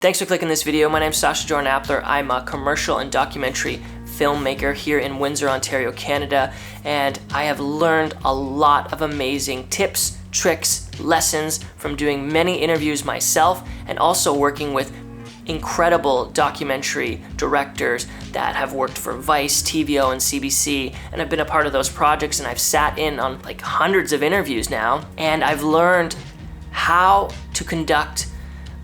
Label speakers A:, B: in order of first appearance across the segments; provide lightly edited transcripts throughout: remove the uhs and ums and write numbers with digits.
A: Thanks for clicking this video. My name's Sasha Jordan Appler. I'm a commercial and documentary filmmaker here in Windsor, Ontario, Canada, and I have learned a lot of amazing tips, tricks, lessons from doing many interviews myself and also working with incredible documentary directors that have worked for Vice, TVO, and CBC, and I've been a part of those projects, and I've sat in on like hundreds of interviews now, and I've learned how to conduct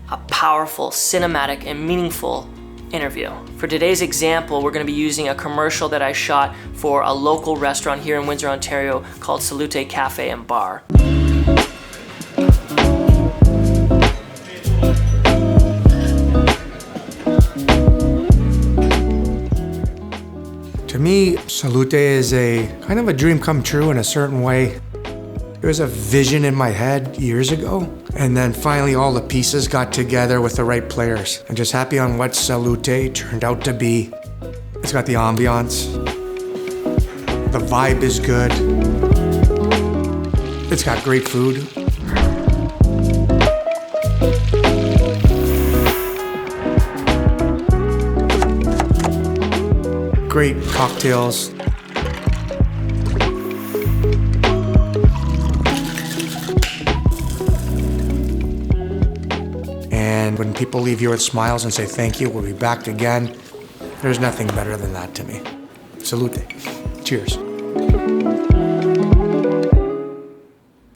A: a powerful, cinematic, and meaningful interview. For today's example, we're going to be using a commercial that I shot for a local restaurant here in Windsor, Ontario called Salute Cafe and Bar.
B: To me, Salute is a kind of a dream come true in a certain way. There was a vision in my head years ago, and then finally all the pieces got together with the right players. I'm just happy on what Salute turned out to be. It's got the ambiance. The vibe is good. It's got great food. Great cocktails. And when people leave you with smiles and say thank you, we'll be back again, there's nothing better than that to me. Salute. Cheers.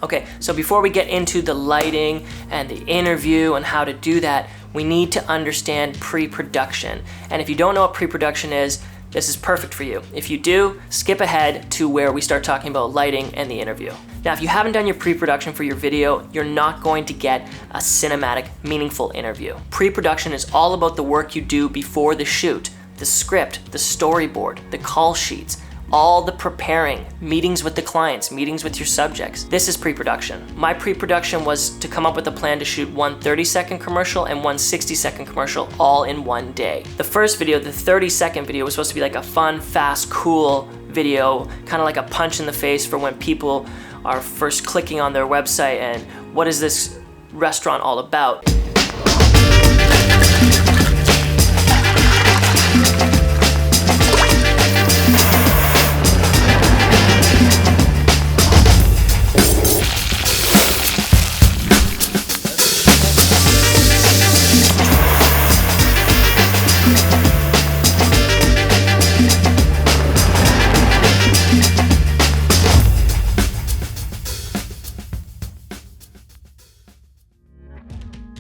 A: Okay, so before we get into the lighting and the interview and how to do that, we need to understand pre-production. And if you don't know what pre-production is, this is perfect for you. If you do, skip ahead to where we start talking about lighting and the interview. Now, if you haven't done your pre-production for your video, you're not going to get a cinematic, meaningful interview. Pre-production is all about the work you do before the shoot, the script, the storyboard, the call sheets, all the preparing, meetings with the clients, meetings with your subjects. This is pre-production. My pre-production was to come up with a plan to shoot one 30-second commercial and one 60-second commercial all in one day. The first video, the 30-second video, was supposed to be like a fun, fast, cool video, kind of like a punch in the face for when people are first clicking on their website and what is this restaurant all about?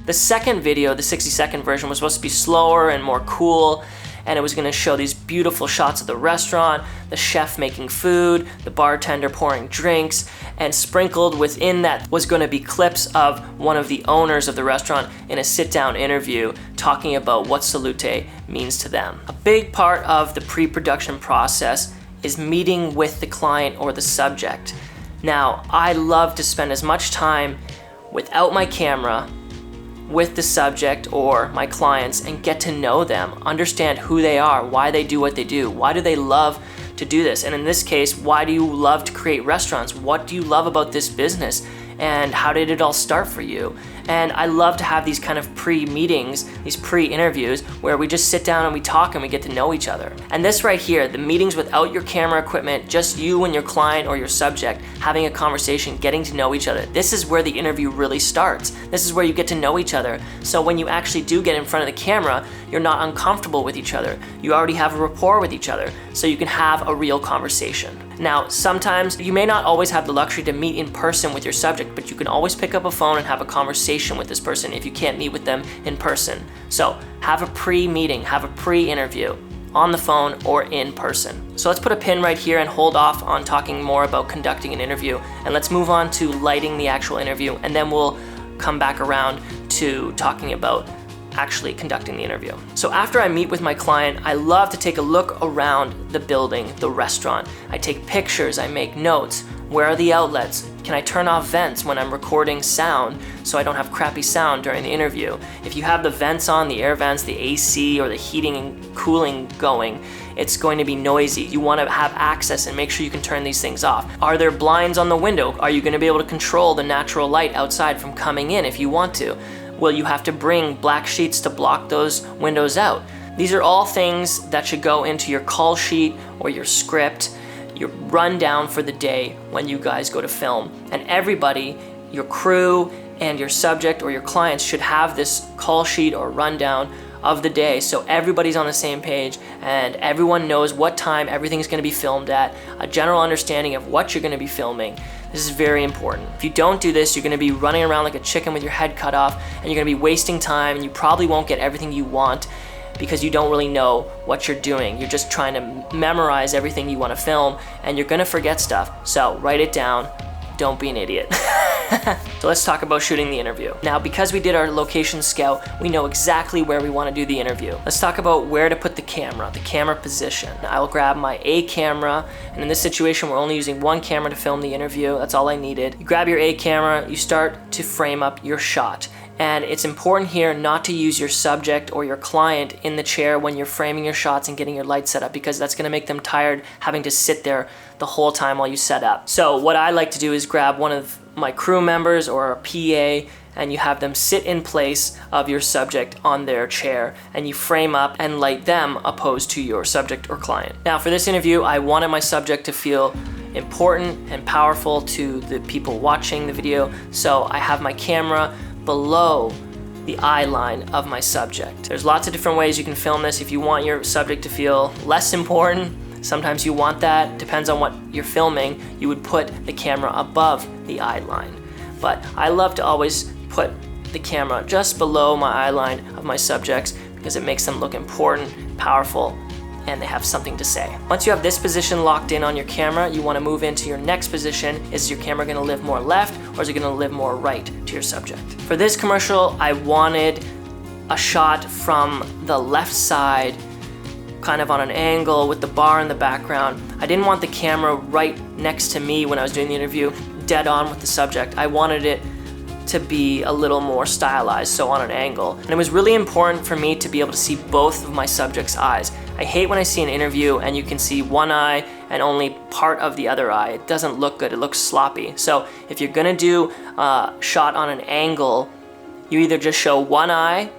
A: The second video, the 60-second version, was supposed to be slower and more cool, and it was going to show these beautiful shots of the restaurant, the chef making food, the bartender pouring drinks, and sprinkled within that was going to be clips of one of the owners of the restaurant in a sit-down interview talking about what Salute means to them. A big part of the pre-production process is meeting with the client or the subject. Now, I love to spend as much time without my camera with the subject or my clients and get to know them, understand who they are, why they do what they do, why do they love to do this, and in this case, why do you love to create restaurants, what do you love about this business, and how did it all start for you? And I love to have these kind of pre-meetings, these pre-interviews, where we just sit down and we talk and we get to know each other. And this right here, the meetings without your camera equipment, just you and your client or your subject having a conversation, getting to know each other. This is where the interview really starts. This is where you get to know each other. So when you actually do get in front of the camera, you're not uncomfortable with each other. You already have a rapport with each other, so you can have a real conversation. Now, sometimes you may not always have the luxury to meet in person with your subject, but you can always pick up a phone and have a conversation with this person if you can't meet with them in person. So have a pre-meeting, have a pre-interview on the phone or in person. So let's put a pin right here and hold off on talking more about conducting an interview, and let's move on to lighting the actual interview, and then we'll come back around to talking about actually conducting the interview. So after I meet with my client, I love to take a look around the building, the restaurant. I take pictures, I make notes. Where are the outlets? Can I turn off vents when I'm recording sound so I don't have crappy sound during the interview? If you have the vents on, the air vents, the AC, or the heating and cooling going, it's going to be noisy. You want to have access and make sure you can turn these things off. Are there blinds on the window? Are you going to be able to control the natural light outside from coming in if you want to? Will you have to bring black sheets to block those windows out? These are all things that should go into your call sheet or your script, your rundown for the day when you guys go to film. And everybody, your crew and your subject or your clients should have this call sheet or rundown of the day, so everybody's on the same page and everyone knows what time everything's going to be filmed at, a general understanding of what you're going to be filming. This is very important. If you don't do this, you're going to be running around like a chicken with your head cut off, and you're going to be wasting time, and you probably won't get everything you want because you don't really know what you're doing. You're just trying to memorize everything you want to film, and you're going to forget stuff. So write it down. Don't be an idiot. So let's talk about shooting the interview. Now, because we did our location scout, we know exactly where we want to do the interview. Let's talk about where to put the camera position. I'll grab my A camera, and in this situation, we're only using one camera to film the interview. That's all I needed. You grab your A camera, you start to frame up your shot. And it's important here not to use your subject or your client in the chair when you're framing your shots and getting your light set up, because that's gonna make them tired having to sit there the whole time while you set up. So what I like to do is grab one of my crew members or a PA, and you have them sit in place of your subject on their chair, and you frame up and light them opposed to your subject or client. Now for this interview, I wanted my subject to feel important and powerful to the people watching the video, so I have my camera below the eye line of my subject. There's lots of different ways you can film this. If you want your subject to feel less important, sometimes you want that, depends on what you're filming, you would put the camera above the eye line. But I love to always put the camera just below my eye line of my subjects because it makes them look important, powerful, and they have something to say. Once you have this position locked in on your camera, you want to move into your next position. Is your camera going to live more left, or is it going to live more right to your subject? For this commercial, I wanted a shot from the left side, kind of on an angle with the bar in the background. I didn't want the camera right next to me when I was doing the interview, dead on with the subject. I wanted it to be a little more stylized, so on an angle. And it was really important for me to be able to see both of my subject's eyes. I hate when I see an interview and you can see one eye and only part of the other eye. It doesn't look good, it looks sloppy. So if you're gonna do a shot on an angle, you either just show one eye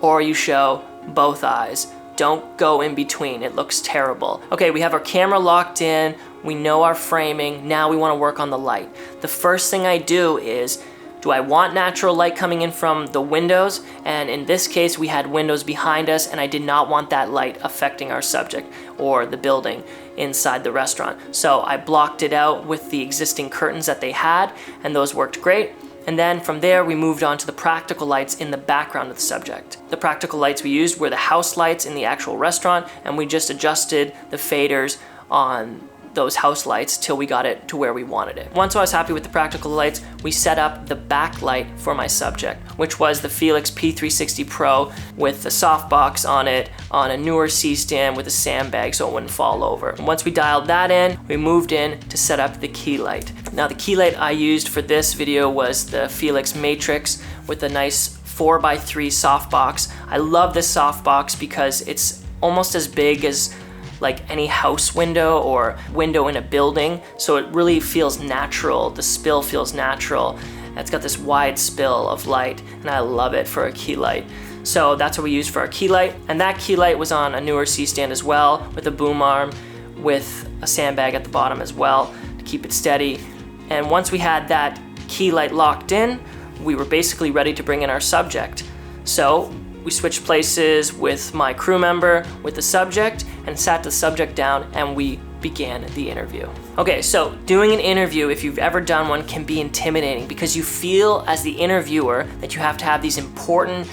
A: or you show both eyes. Don't go in between, it looks terrible. Okay, we have our camera locked in, we know our framing, now we wanna work on the light. The first thing I do is, do I want natural light coming in from the windows? And in this case, we had windows behind us, and I did not want that light affecting our subject or the building inside the restaurant. So I blocked it out with the existing curtains that they had, and those worked great. And then from there, we moved on to the practical lights in the background of the subject. The practical lights we used were the house lights in the actual restaurant, and we just adjusted the faders on those house lights till we got it to where we wanted it. Once I was happy with the practical lights, we set up the backlight for my subject, which was the Felix P360 Pro with the softbox on it on a newer C-stand with a sandbag so it wouldn't fall over. And once we dialed that in, we moved in to set up the key light. Now the key light I used for this video was the Felix Matrix with a nice 4x3 softbox. I love this softbox because it's almost as big as like any house window or window in a building, so it really feels natural. The spill feels natural. It's got this wide spill of light, and I love it for a key light. So that's what we used for our key light, and that key light was on a newer C-stand as well, with a boom arm, with a sandbag at the bottom as well to keep it steady. And once we had that key light locked in, we were basically ready to bring in our subject. So we switched places with my crew member, with the subject, and sat the subject down, and we began the interview. Okay, so doing an interview, if you've ever done one, can be intimidating because you feel as the interviewer that you have to have these important,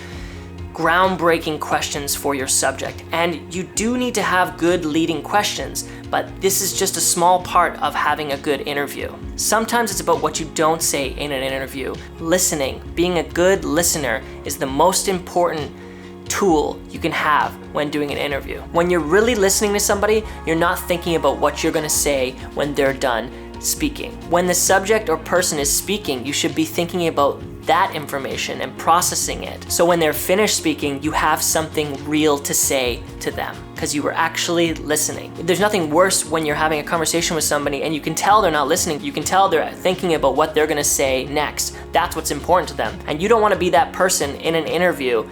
A: groundbreaking questions for your subject. And you do need to have good leading questions, but this is just a small part of having a good interview. Sometimes it's about what you don't say in an interview. Listening, being a good listener is the most important tool you can have when doing an interview. When you're really listening to somebody, you're not thinking about what you're gonna say when they're done speaking. When the subject or person is speaking, you should be thinking about that information and processing it. So when they're finished speaking, you have something real to say to them because you were actually listening. There's nothing worse when you're having a conversation with somebody and you can tell they're not listening. You can tell they're thinking about what they're gonna say next. That's what's important to them. And you don't wanna be that person in an interview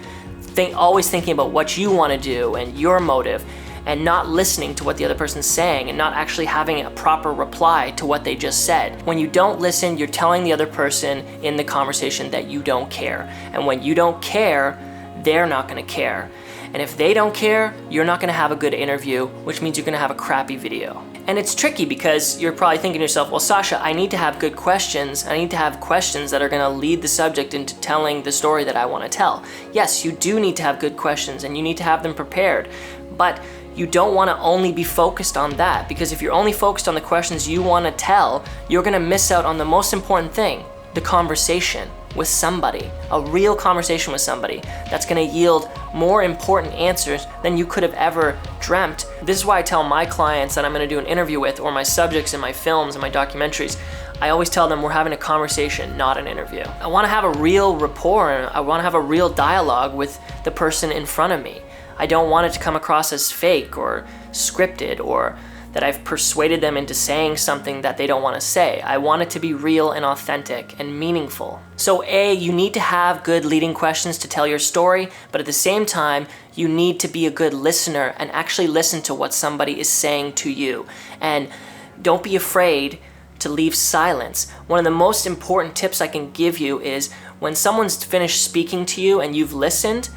A: always thinking about what you wanna do and your motive, and not listening to what the other person's saying and not actually having a proper reply to what they just said. When you don't listen, you're telling the other person in the conversation that you don't care. And when you don't care, they're not gonna care. And if they don't care, you're not gonna have a good interview, which means you're gonna have a crappy video. And it's tricky because you're probably thinking to yourself, well, Sasha, I need to have good questions. I need to have questions that are gonna lead the subject into telling the story that I wanna tell. Yes, you do need to have good questions and you need to have them prepared, but you don't want to only be focused on that, because if you're only focused on the questions you want to tell, you're going to miss out on the most important thing, the conversation with somebody, a real conversation with somebody that's going to yield more important answers than you could have ever dreamt. This is why I tell my clients that I'm going to do an interview with, or my subjects in my films and my documentaries, I always tell them we're having a conversation, not an interview. I want to have a real rapport, and I want to have a real dialogue with the person in front of me. I don't want it to come across as fake or scripted, or that I've persuaded them into saying something that they don't want to say. I want it to be real and authentic and meaningful. So A, you need to have good leading questions to tell your story, but at the same time, you need to be a good listener and actually listen to what somebody is saying to you. And don't be afraid to leave silence. One of the most important tips I can give you is when someone's finished speaking to you and you've listened,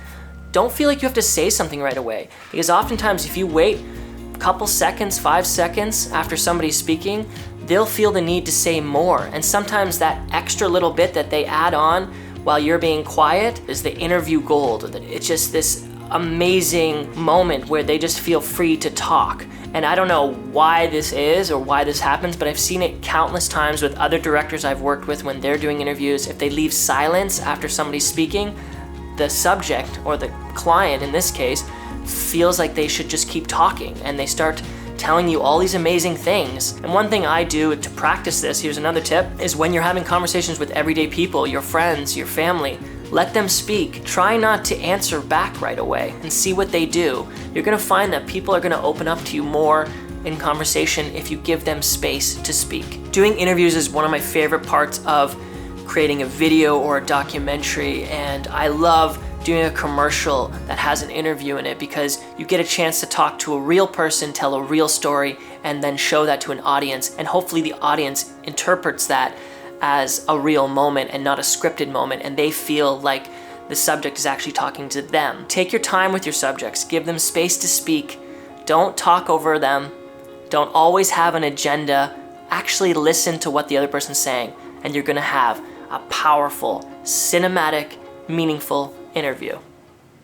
A: don't feel like you have to say something right away, because oftentimes if you wait a couple seconds, 5 seconds after somebody's speaking, they'll feel the need to say more. And sometimes that extra little bit that they add on while you're being quiet is the interview gold. It's just this amazing moment where they just feel free to talk. And I don't know why this is or why this happens, but I've seen it countless times with other directors I've worked with when they're doing interviews. If they leave silence after somebody's speaking, the subject, or the client in this case, feels like they should just keep talking, and they start telling you all these amazing things. And one thing I do to practice this, here's another tip, is when you're having conversations with everyday people, your friends, your family, let them speak. Try not to answer back right away and see what they do. You're gonna find that people are gonna open up to you more in conversation if you give them space to speak. Doing interviews is one of my favorite parts of creating a video or a documentary, and I love doing a commercial that has an interview in it, because you get a chance to talk to a real person, tell a real story, and then show that to an audience, and hopefully the audience interprets that as a real moment and not a scripted moment, and they feel like the subject is actually talking to them. Take your time with your subjects, give them space to speak, don't talk over them, don't always have an agenda, actually listen to what the other person's saying, and you're gonna have a powerful, cinematic, meaningful interview.